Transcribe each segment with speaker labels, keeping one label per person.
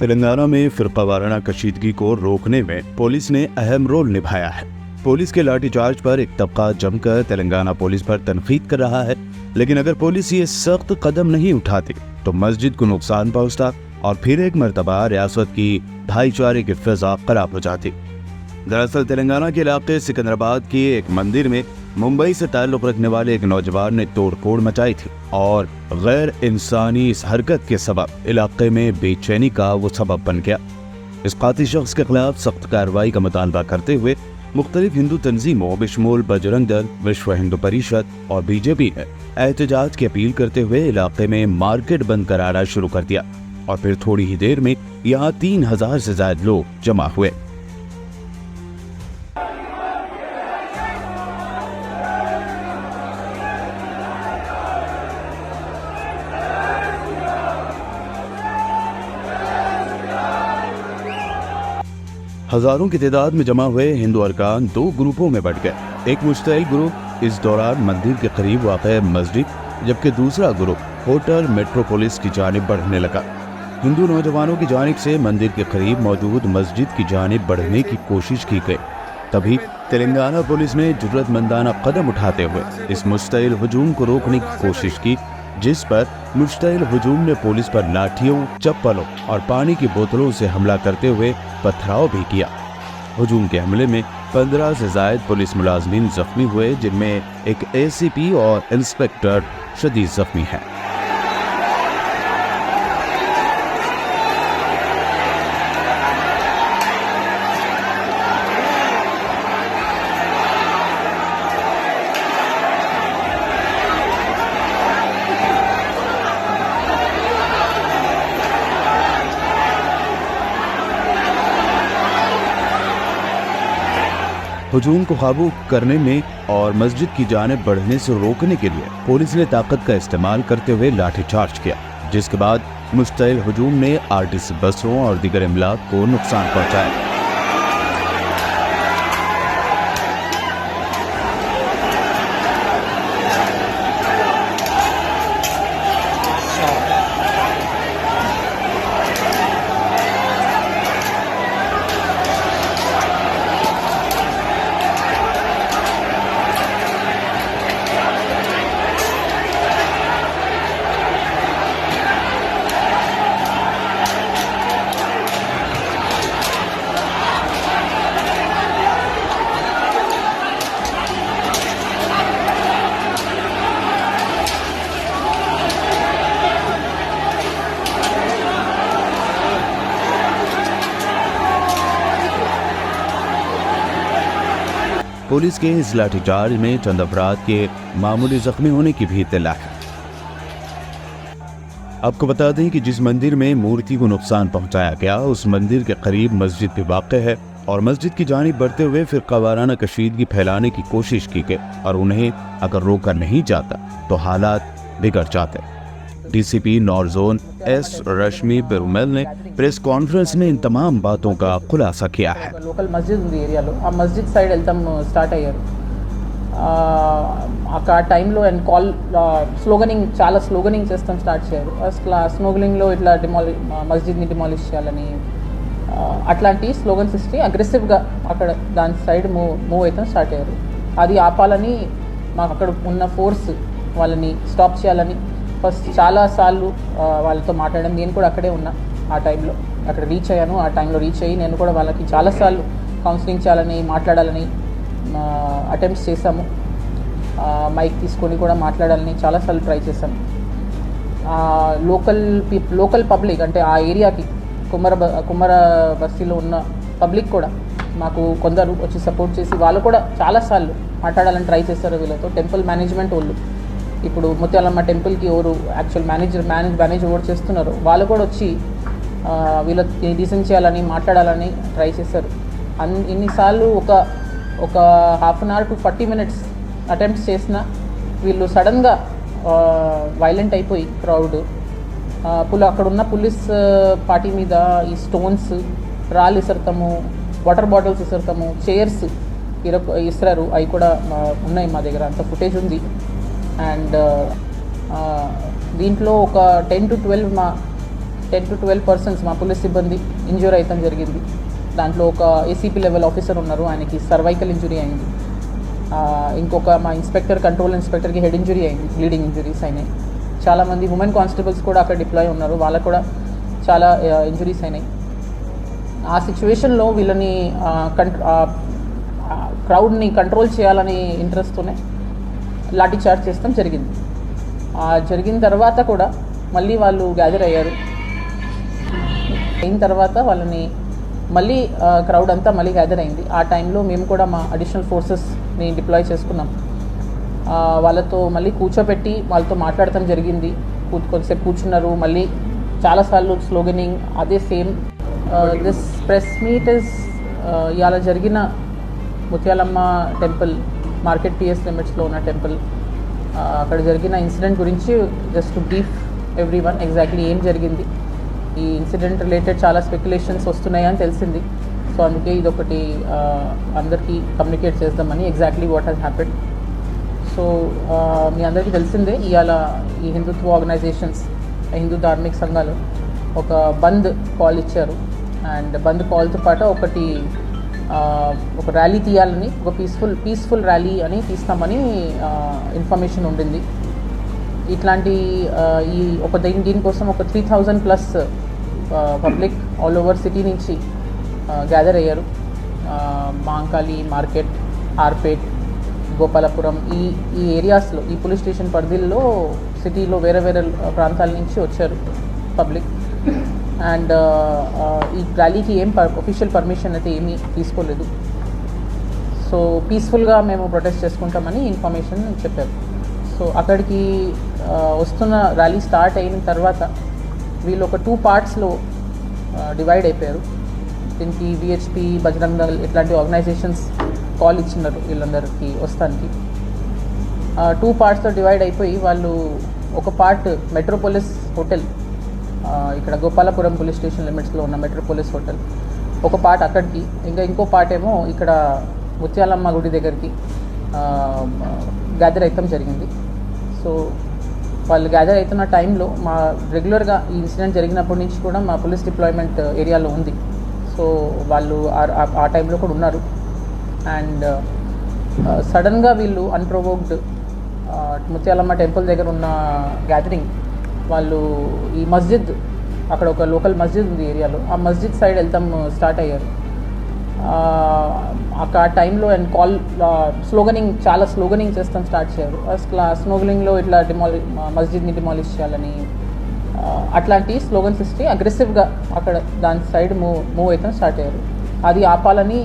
Speaker 1: तेलंगाना में फिरकावाराना कशीदगी को रोकने में पुलिस ने अहम रोल निभाया है। पुलिस के लाठीचार्ज पर एक तबका जमकर तेलंगाना पुलिस पर तनकीद कर रहा है, लेकिन अगर पुलिस ये सख्त कदम नहीं उठाती तो मस्जिद को नुकसान पहुंचता और फिर एक मर्तबा रियासत की भाईचारे की फिजा खराब हो जाती। दरअसल तेलंगाना के इलाके सिकंदराबाद के एक मंदिर में मुंबई से ताल्लुक रखने वाले एक नौजवान ने तोड़फोड़ मचाई थी और गैर इंसानी इस हरकत के सबब इलाके में बेचैनी का वो सबब बन गया। इस कातिल शख्स के खिलाफ सख्त कार्रवाई का मुतालबा करते हुए मुख्तलिफ हिंदू तंजीमों बिशमूल बजरंग दल, विश्व हिंदू परिषद और बीजेपी ने एहतजाज की अपील करते हुए इलाके में मार्केट बंद कराना शुरू कर दिया और फिर थोड़ी ही देर में यहाँ 3000 से ज्यादा लोग जमा हुए। हजारों की तादाद में जमा हुए हिंदू अरकान दो ग्रुपों में बंट गए। एक मुश्तइल ग्रुप इस दौरान मंदिर के करीब वाक़ मस्जिद, जबकि दूसरा ग्रुप होटल मेट्रोपोलिस की जानिब बढ़ने लगा। हिंदू नौजवानों की जानिब से मंदिर के करीब मौजूद मस्जिद की जानिब बढ़ने की कोशिश की गई। तभी तेलंगाना पुलिस ने जुर्रतमंदाना कदम उठाते हुए इस मुश्तइल हुजूम को रोकने की कोशिश की, जिस पर मुश्तइल हुजूम ने पुलिस पर लाठियों, चप्पलों और पानी की बोतलों से हमला करते हुए पथराव भी किया। हुजूम के हमले में 15 से ज्यादा पुलिस मुलाजमीन जख्मी हुए, जिनमें एक एसीपी और इंस्पेक्टर शदीद जख्मी हैं। हुजूम को काबू करने में और मस्जिद की जानिब बढ़ने से रोकने के लिए पुलिस ने ताकत का इस्तेमाल करते हुए लाठीचार्ज किया, जिसके बाद मुश्तइल हुजूम ने आरटीसी बसों और दीगर इमलाक को नुकसान पहुंचाया। पुलिस के इस लाठीचार्ज में चंद अफराद के मामूली जख्मी होने की भी इत्तला है। आपको बता दें कि जिस मंदिर में मूर्ति को नुकसान पहुंचाया गया उस मंदिर के करीब मस्जिद भी वाक़ है और मस्जिद की जानिब बढ़ते हुए फिरकावाराना कशीदगी फैलाने की कोशिश की गई और उन्हें अगर रोका नहीं जाता तो हालात बिगड़ जाते। डीसीपी नॉर्थ जोन एस रश्मि पेरुमल ने प्रेस कॉन्फ्रेंस में इन तमाम बातों का खुलासा किया है।
Speaker 2: लोकल मस्जिद ఉంది ఏరియాలో ఆ మస్జిద్ సైడ్ వెళ్తాం స్టార్ట్ అయ్యారు ఆ టైంలో అండ్ కాల్ స్లోగనింగ్ చాలా స్లోగనింగ్ చేస్తాం స్టార్ట్ చేశారు. అసలు స్లోగనింగ్లో ఇట్లా మస్జిద్ని డిమాలిష్ చేయాలని అట్లాంటి స్లోగన్స్ ఇచ్చి అగ్రెసివ్గా అక్కడ దాని సైడ్ మూవ్ అవుతాం స్టార్ట్ అయ్యారు. అది ఆపాలని మాకు అక్కడ ఉన్న ఫోర్స్ వాళ్ళని స్టాప్ చేయాలని ఫస్ట్ చాలాసార్లు వాళ్ళతో మాట్లాడడం, నేను కూడా అక్కడే ఉన్నా ఆ టైంలో, అక్కడ రీచ్ అయ్యాను. ఆ టైంలో రీచ్ అయ్యి నేను కూడా వాళ్ళకి చాలాసార్లు కౌన్సిలింగ్ చేయాలని మాట్లాడాలని అటెంప్ట్స్ చేశాము. మైక్ తీసుకొని కూడా మాట్లాడాలని చాలాసార్లు ట్రై చేశాను. లోకల్ పబ్లిక్ అంటే ఆ ఏరియాకి కుమ్మర బస్తీలో ఉన్న పబ్లిక్ కూడా మాకు కొందరు వచ్చి సపోర్ట్ చేసి వాళ్ళు కూడా చాలాసార్లు మాట్లాడాలని ట్రై చేశారు వీళ్ళతో. టెంపుల్ మేనేజ్మెంట్ వాళ్ళు ఇప్పుడు ముత్యాలమ్మ టెంపుల్కి ఎవరు యాక్చువల్ మేనేజ్ ఎవరు చేస్తున్నారు వాళ్ళు కూడా వచ్చి వీళ్ళకి డీసెంట్ చేయాలని మాట్లాడాలని ట్రై చేశారు. ఇన్నిసార్లు ఒక half an hour to 40 minutes attempts చేసిన వీళ్ళు సడన్గా వైలెంట్ అయిపోయి క్రౌడ్ అక్కడ ఉన్న పోలీస్ పార్టీ మీద ఈ స్టోన్స్, రాళ్ళు ఇసరతాము, వాటర్ బాటిల్స్ ఇసరతాము, చైర్స్ ఇసరారు. అవి కూడా ఉన్నాయి మా దగ్గర, అంత ఫుటేజ్ ఉంది. అండ్ దీంట్లో ఒక 10 to 12 మా 10 to 12 పర్సన్స్ మా పోలీస్ సిబ్బంది ఇంజ్యూర్ అయితే జరిగింది. దాంట్లో ఒక ఏసీపీ లెవెల్ ఆఫీసర్ ఉన్నారు, ఆయనకి సర్వైకల్ ఇంజురీ అయింది. ఇంకొక మా కంట్రోల్ ఇన్స్పెక్టర్కి హెడ్ ఇంజురీ అయింది, బ్లీడింగ్ ఇంజురీస్ అయినాయి. చాలామంది ఉమెన్ కానిస్టేబుల్స్ కూడా అక్కడ డిప్లాయ్ ఉన్నారు, వాళ్ళకు కూడా చాలా ఇంజురీస్ అయినాయి. ఆ సిచ్యువేషన్లో వీళ్ళని క్రౌడ్ని కంట్రోల్ చేయాలని ఇంట్రెస్ట్తోనే లాఠీ చార్జ్ చేస్తాం జరిగింది. జరిగిన తర్వాత కూడా మళ్ళీ వాళ్ళు గ్యాదర్ అయ్యారు. అయిన తర్వాత వాళ్ళని మళ్ళీ క్రౌడ్ అంతా మళ్ళీ గ్యాదర్ అయింది. ఆ టైంలో మేము కూడా మా అడిషనల్ ఫోర్సెస్ని డిప్లాయ్ చేసుకున్నాం. వాళ్ళతో మళ్ళీ కూర్చోపెట్టి వాళ్ళతో మాట్లాడటం జరిగింది. కొంతసేపు కూర్చున్నారు. మళ్ళీ చాలాసార్లు స్లోగనింగ్ అదే same. This press meet is ఇవాళ జరిగిన ముత్యాలమ్మ టెంపుల్, మార్కెట్ పిఎస్ లిమిట్స్లో ఉన్న టెంపుల్, అక్కడ జరిగిన ఇన్సిడెంట్ గురించి just to brief everyone exactly ఏం జరిగింది. ఈ ఇన్సిడెంట్ రిలేటెడ్ చాలా స్పెక్యులేషన్స్ వస్తున్నాయని తెలిసింది. సో అందుకే ఇదొకటి అందరికీ కమ్యూనికేట్ చేద్దామని exactly what has happened. So మీ అందరికీ తెలిసిందే, ఇవాళ ఈ హిందుత్వ ఆర్గనైజేషన్స్, హిందూ ధార్మిక సంఘాలు ఒక బంద్ కాల్ ఇచ్చారు. అండ్ బంద్ కాల్తో పాటు ఒక ర్యాలీ తీయాలని, ఒక పీస్ఫుల్ ర్యాలీ అని తీస్తామని ఇన్ఫర్మేషన్ ఉండింది. ఇట్లాంటి దీనికోసం ఒక 3000+ పబ్లిక్ ఆల్ ఓవర్ సిటీ నుంచి గ్యాదర్ అయ్యారు. మాంకాళి మార్కెట్, ఆర్పేట్, గోపాలపురం ఈ ఏరియాస్లో, ఈ పోలీస్ స్టేషన్ పరిధిలో సిటీలో వేరే ప్రాంతాల నుంచి వచ్చారు పబ్లిక్. అండ్ ఈ ర్యాలీకి ఒఫీషియల్ పర్మిషన్ అయితే ఏమీ తీసుకోలేదు. సో పీస్ఫుల్గా మేము ప్రొటెస్ట్ చేసుకుంటామని ఇన్ఫర్మేషన్ చెప్పారు. సో అక్కడికి వస్తున్న ర్యాలీ స్టార్ట్ అయిన తర్వాత వీళ్ళు ఒక 2 పార్ట్స్లో డివైడ్ అయిపోయారు. దీనికి విహెచ్పి, బజరంగ్ దళ్ ఇట్లాంటి ఆర్గనైజేషన్స్ కాల్ ఇచ్చినారు వీళ్ళందరికీ వస్తానికి. 2 పార్ట్స్లో డివైడ్ అయిపోయి వాళ్ళు ఒక పార్ట్ మెట్రోపోలిస్ హోటల్, ఇక్కడ గోపాలపురం పోలీస్ స్టేషన్ లిమిట్స్లో ఉన్న మెట్రోపోలిస్ హోటల్, ఒక పార్ట్ అక్కడికి, ఇంకో పార్ట్ ఏమో ఇక్కడ ముత్యాలమ్మ గుడి దగ్గరికి గ్యాదర్ అవుతాం జరిగింది. సో వాళ్ళు గ్యాదర్ అవుతున్న టైంలో రెగ్యులర్గా ఈ ఇన్సిడెంట్ జరిగినప్పటి నుంచి కూడా మా పోలీస్ డిప్లాయ్మెంట్ ఏరియాలో ఉంది. సో వాళ్ళు ఆ టైంలో కూడా ఉన్నారు. అండ్ సడన్గా వీళ్ళు అన్ప్రొవోక్డ్ ముత్యాలమ్మ టెంపుల్ దగ్గర ఉన్న గ్యాదరింగ్, వాళ్ళు ఈ మస్జిద్, అక్కడ ఒక లోకల్ మస్జిద్ ఉంది ఏరియాలో, ఆ మస్జిద్ సైడ్ వెళ్తాం స్టార్ట్ అయ్యారు. ఆ టైంలో అండ్ చాలా స్లోగనింగ్ చేస్తాం స్టార్ట్ చేయారు. స్లోగనింగ్లో ఇట్లా మస్జిద్ని డిమాలిష్ చేయాలని అట్లాంటి స్లోగన్స్ ఇస్తే అగ్రెసివ్గా అక్కడ దాని సైడ్ మూవ్ అయితే స్టార్ట్ అయ్యారు. అది ఆపాలని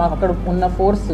Speaker 2: మాకు అక్కడ ఉన్న ఫోర్స్